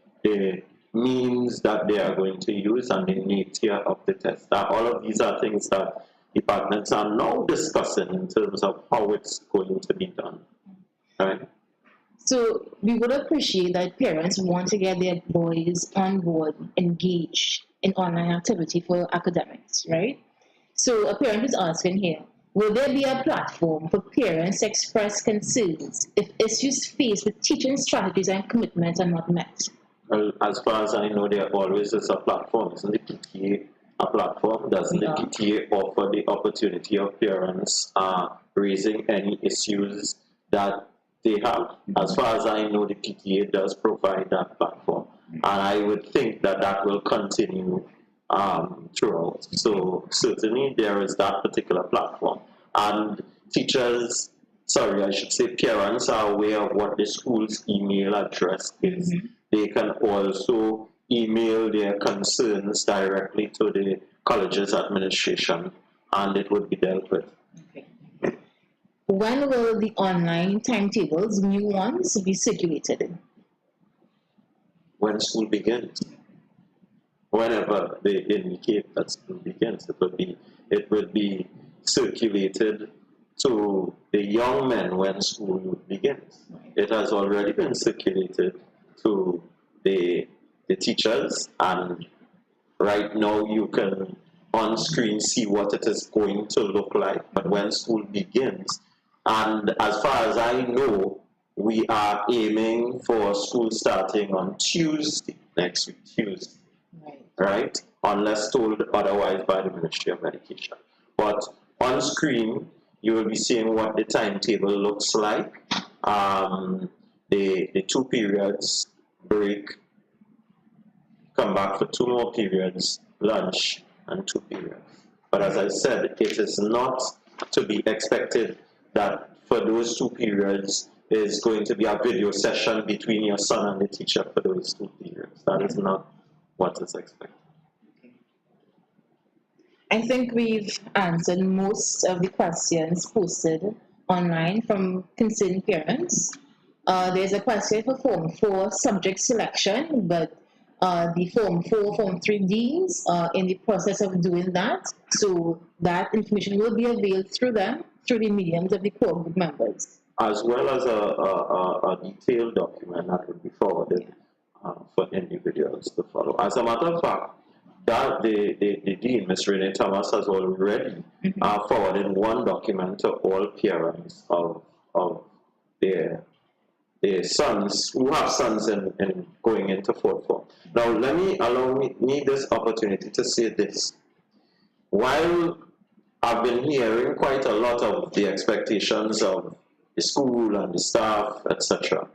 means that they are going to use and the nature of the test. Now, all of these are things that departments are now discussing in terms of how it's going to be done. Right? So we would appreciate that parents want to get their boys on board, engaged in online activity for academics, right? So a parent is asking here, will there be a platform for parents to express concerns if issues faced with teaching strategies and commitments are not met? Well, as far as I know, there always is a platform. Isn't the PTA a platform? Doesn't the PTA offer the opportunity of parents raising any issues that they have? As far as I know, the PTA does provide that platform. And I would think that that will continue throughout. So certainly there is that particular platform. And teachers, parents are aware of what the school's email address is. They can also email their concerns directly to the college's administration, and it would be dealt with. Okay. When will the online timetables, new ones, be circulated? When school begins. Whenever they indicate that school begins, it would be circulated to the young men when school begins. It has already been circulated to the teachers, and right now you can on screen see what it is going to look like, but when school begins, and as far as I know, we are aiming for school starting on Tuesday, next week, Tuesday, right? Unless told otherwise by the Ministry of Education. But on screen, you will be seeing what the timetable looks like. The 2 periods, break, come back for 2 more periods, lunch, and 2 periods. But as I said, it is not to be expected that for those 2 periods is going to be a video session between your son and the teacher for those 2 periods. That is not what is expected. I think we've answered most of the questions posted online from concerned parents. There's a question for Form 4 subject selection, but the Form 4, Form 3 deans are in the process of doing that. So that information will be available through them, through the mediums of the core group members. As well as a detailed document that would be forwarded for individuals to follow. As a matter of fact, that the Dean, Ms. Renee Thomas, has already forwarded 1 document to all parents of their sons who have sons in going into 4th form. Now, allow me this opportunity to say this. While I've been hearing quite a lot of the expectations of the school and the staff, etc.,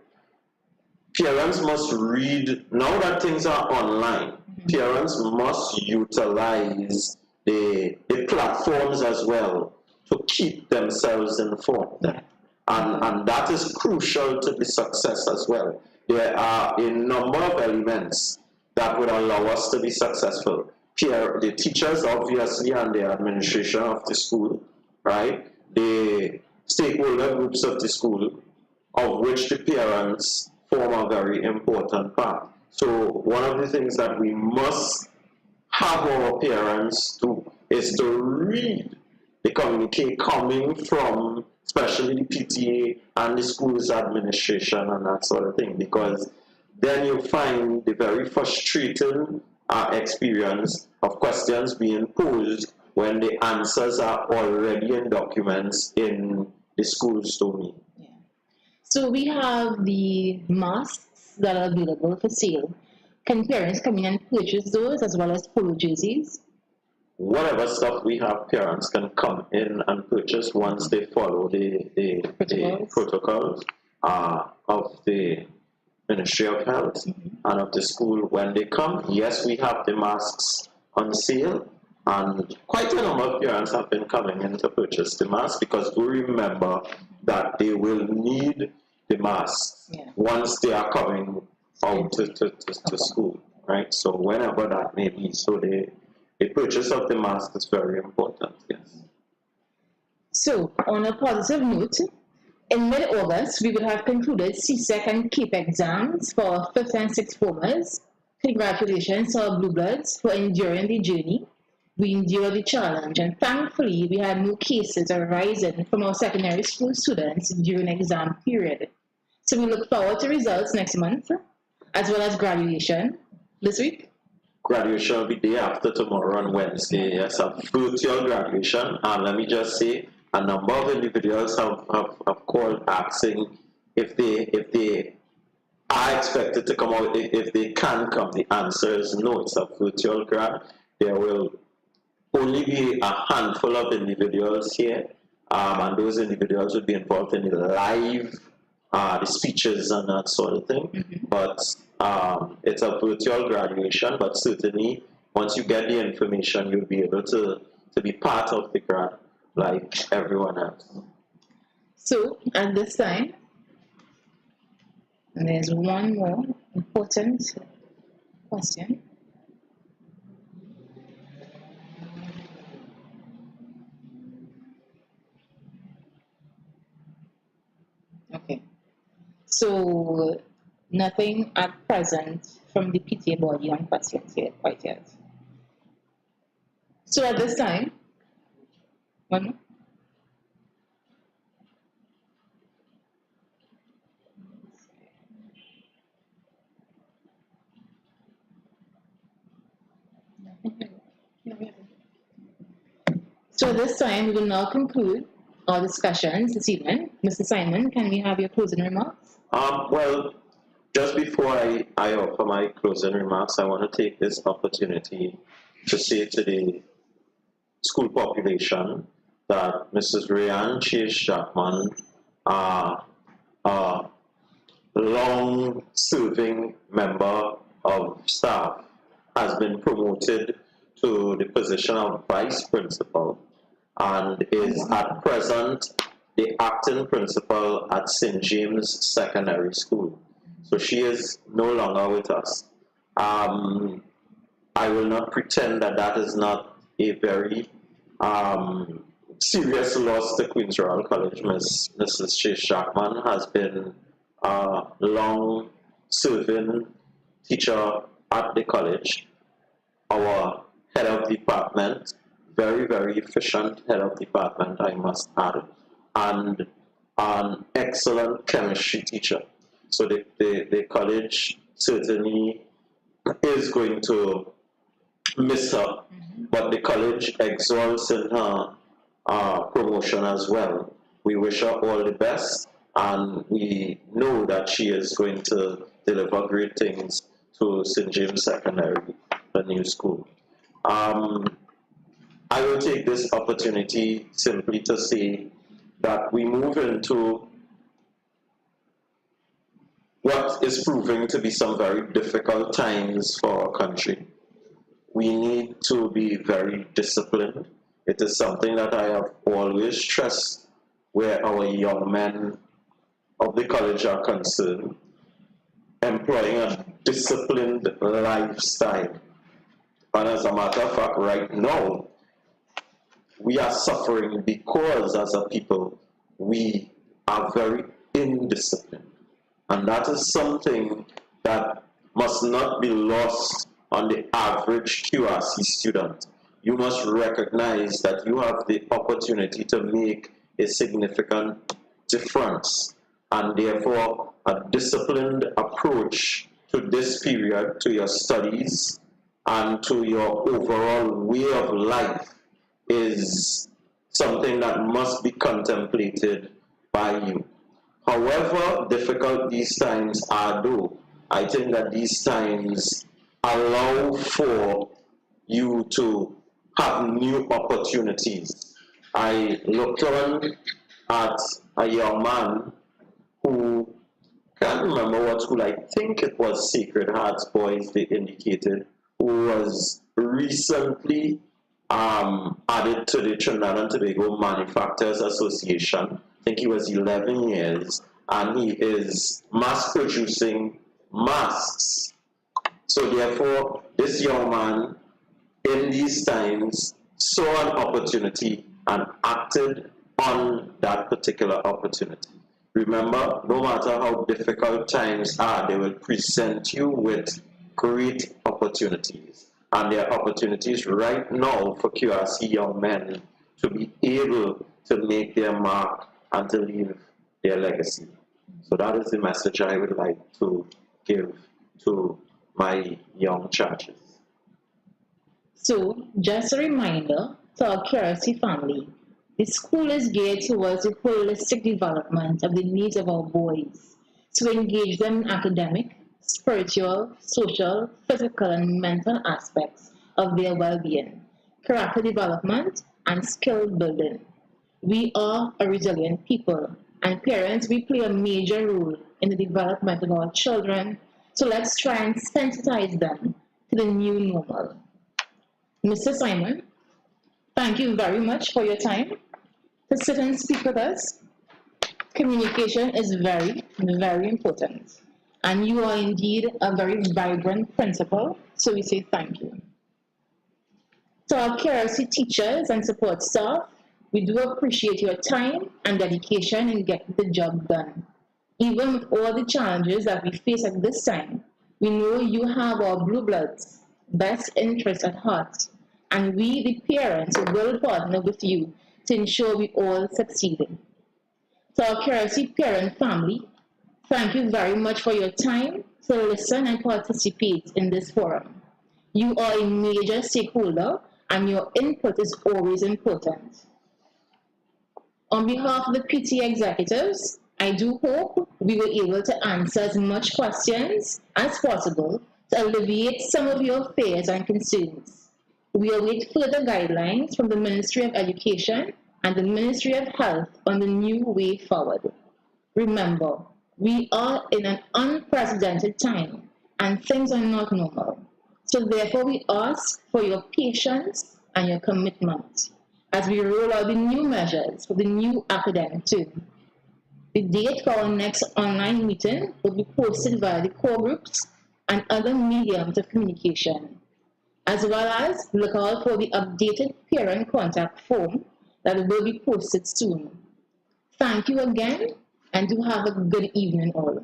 parents must read, now that things are online, parents must utilize the platforms as well to keep themselves informed. And that is crucial to the success as well. There are a number of elements that would allow us to be successful. The teachers, obviously, and the administration of the school, right? The stakeholder groups of the school, of which the parents form a very important part. So one of the things that we must have our parents do is to read the communique coming from especially the PTA and the school's administration and that sort of thing, because then you find the very frustrating experience of questions being posed when the answers are already in documents in the school's domain. Yeah. So we have the masks that are available for sale. Can parents come in and purchase those as well as polo jerseys? Whatever stuff we have, parents can come in and purchase once they follow the protocols of the Ministry of Health and of the school. When they come, yes, we have the masks on sale, and quite a number of parents have been coming in to purchase the masks, because do remember that they will need the masks once they are coming out to school, right? So whenever that may be, so the purchase of the mask is very important, yes. So, on a positive note, in mid-August, we will have concluded CSEC and CAPE exams for 5th and 6th formers. Congratulations to our Blue Bloods for enduring the journey. We endured the challenge, and thankfully, we had no cases arising from our secondary school students during exam period. So we look forward to results next month, as well as graduation this week. Graduation will be day after tomorrow on Wednesday. Yes, a virtual graduation. And let me just say, a number of individuals have called asking if they are expected to come out, if they can come. The answer is no, it's a virtual grad. There will only be a handful of individuals here, and those individuals would be involved in the live, the speeches and that sort of thing. But it's a virtual graduation, but certainly once you get the information, you'll be able to be part of the grad like everyone else. So at this time, there's one more important question. Okay. So nothing at present from the PTA body on questions here quite yet. So at this time, one more. So at this time, we will now conclude our discussions this evening. Mr. Simon, can we have your closing remarks? Well, just before I offer my closing remarks, I want to take this opportunity to say to the school population that Mrs. Rayanne Chase Jackman, a long-serving member of staff, has been promoted to the position of vice principal and is at present the acting principal at St. James Secondary School. So she is no longer with us. I will not pretend that that is not a very serious loss to Queen's Royal College. Mrs. Chase Jackman has been a long-serving teacher at the college. Our head of department, very, very efficient head of department, I must add, and an excellent chemistry teacher. So the college certainly is going to miss her, but the college exalts in her promotion as well. We wish her all the best, and we know that she is going to deliver great things to St. James Secondary, the new school. I will take this opportunity simply to say that we move into what is proving to be some very difficult times for our country. We need to be very disciplined. It is something that I have always stressed where our young men of the college are concerned, employing a disciplined lifestyle. And as a matter of fact, right now, we are suffering because as a people, we are very indisciplined. And that is something that must not be lost on the average QRC student. You must recognize that you have the opportunity to make a significant difference, and therefore a disciplined approach to this period, to your studies, and to your overall way of life is something that must be contemplated by you. However difficult these times are, though, I think that these times allow for you to have new opportunities. I looked on at a young man who, can't remember what school, I think it was Sacred Hearts Boys, they indicated, who was recently added to the Trinidad and Tobago Manufacturers Association. I think he was 11 years, and he is mass producing masks. So therefore, this young man in these times saw an opportunity and acted on that particular opportunity. Remember, no matter how difficult times are, they will present you with great opportunities. And there are opportunities right now for QRC young men to be able to make their mark and to leave their legacy. So that is the message I would like to give to my young churches. So, just a reminder to our QRC family, the school is geared towards the holistic development of the needs of our boys to engage them in academic, spiritual, social, physical, and mental aspects of their well-being, character development, and skill building. We are a resilient people, and parents, we play a major role in the development of our children, so let's try and sensitize them to the new normal. Mr. Simon, thank you very much for your time to sit and speak with us. Communication is very, very important. And you are indeed a very vibrant principal, so we say thank you. To our QRC teachers and support staff, we do appreciate your time and dedication in getting the job done. Even with all the challenges that we face at this time, we know you have our blue bloods' best interests at heart, and we, the parents, will partner with you to ensure we all succeed. To our QRC parent family, thank you very much for your time to listen and participate in this forum. You are a major stakeholder and your input is always important. On behalf of the PTA executives, I do hope we were able to answer as much questions as possible to alleviate some of your fears and concerns. We await further guidelines from the Ministry of Education and the Ministry of Health on the new way forward. Remember, we are in an unprecedented time and things are not normal. So therefore we ask for your patience and your commitment as we roll out the new measures for the new academic term. The date for our next online meeting will be posted via the core groups and other mediums of communication, as well as look out for the updated parent contact form that will be posted soon. Thank you again, and do have a good evening all.